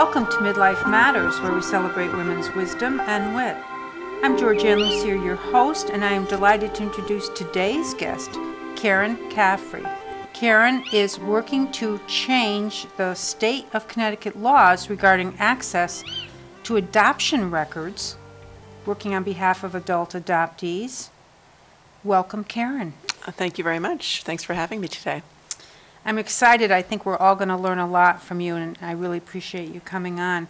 Welcome to MidLIFE Matters, where we celebrate women's wisdom and wit. I'm Georgian Lussier, your host, and I am delighted to introduce today's guest, Karen Caffrey. Karen is working to change the state of Connecticut laws regarding access to adoption records, working on behalf of adult adoptees. Welcome, Karen. Thank you very much. Thanks for having me today. I'm excited. I think we're all going to learn a lot from you, and I really appreciate you coming on.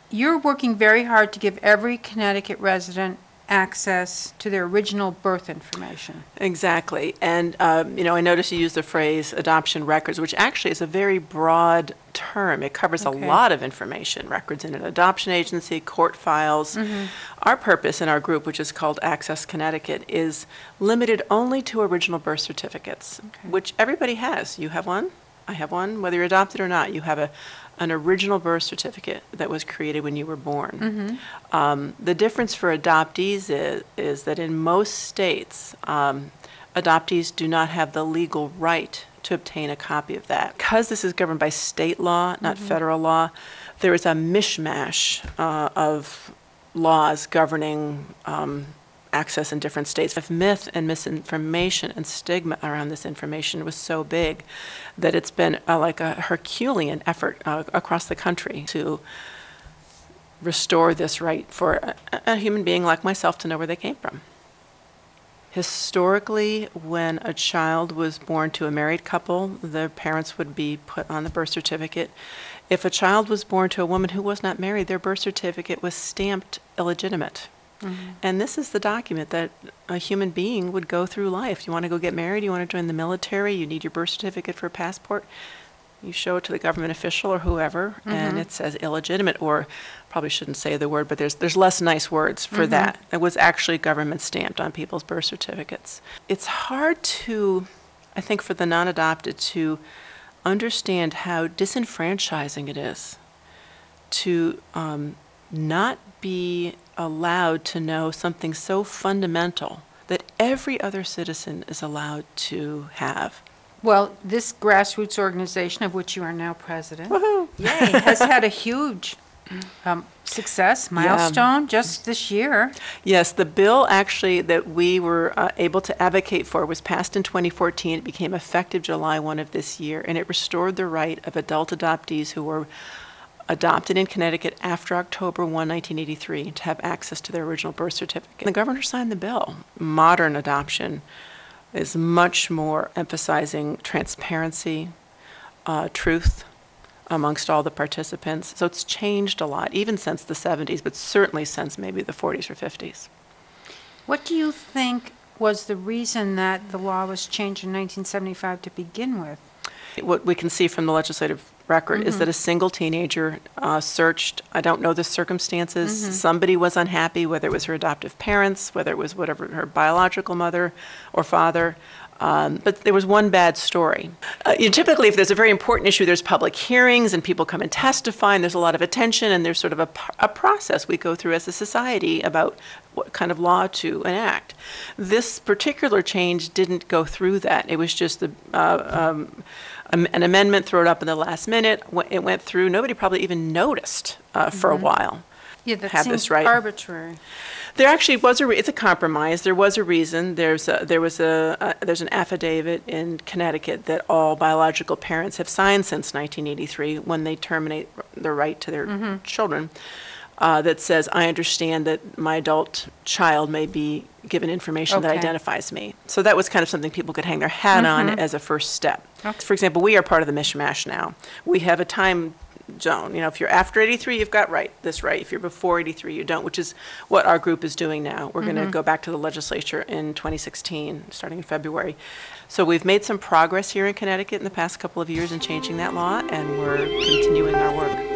You're working very hard to give every Connecticut resident access to their original birth information. Exactly. And, I noticed you used the phrase adoption records, which actually is a very broad term. It covers a lot of information, records in an adoption agency, court files. Our purpose in our group, which is called Access Connecticut, is limited only to original birth certificates, which everybody has. You have one, I have one, whether you're adopted or not. You have an original birth certificate that was created when you were born. The difference for adoptees is that in most states, adoptees do not have the legal right to obtain a copy of that. Because this is governed by state law, not federal law, there is a mishmash of laws governing access in different states. The myth and misinformation and stigma around this information was so big that it's been like a Herculean effort across the country to restore this right for a human being like myself to know where they came from. Historically, when a child was born to a married couple, the parents would be put on the birth certificate. If a child was born to a woman who was not married, their birth certificate was stamped illegitimate. And this is the document that a human being would go through life. You want to go get married, you want to join the military, you need your birth certificate for a passport, you show it to the government official or whoever, and it says illegitimate, or probably shouldn't say the word, but there's less nice words for that. It was actually government stamped on people's birth certificates. It's hard to, I think, for the non-adopted to understand how disenfranchising it is to not be allowed to know something so fundamental that every other citizen is allowed to have. Well, this grassroots organization, of which you are now president, has had a huge success, milestone just this year. Yes, the bill actually that we were able to advocate for was passed in 2014. It became effective July 1 of this year, and it restored the right of adult adoptees who were adopted in Connecticut after October 1, 1983, to have access to their original birth certificate. And the governor signed the bill. Modern adoption is much more emphasizing transparency, truth amongst all the participants. So it's changed a lot, even since the 70s, but certainly since maybe the 40s or 50s. What do you think was the reason that the law was changed in 1975 to begin with? What we can see from the legislative record is that a single teenager searched, I don't know the circumstances, somebody was unhappy, whether it was her adoptive parents, whether it was whatever her biological mother or father, but there was one bad story. Typically, if there's a very important issue, there's public hearings and people come and testify and there's a lot of attention and there's sort of a process we go through as a society about what kind of law to enact. This particular change didn't go through that. It was just an amendment thrown up in the last minute. It went through. Nobody probably even noticed for a while. Yeah, that seems arbitrary. There actually was it's a compromise. There was a reason. There's an affidavit in Connecticut that all biological parents have signed since 1983 when they terminate the right to their children. That says, I understand that my adult child may be given information that identifies me. So that was kind of something people could hang their hat on as a first step. For example, we are part of the mishmash now. We have a time zone. If you're after 83, you've got this right. If you're before 83, you don't, which is what our group is doing now. We're going to go back to the legislature in 2016, starting in February. So we've made some progress here in Connecticut in the past couple of years in changing that law, and we're continuing our work.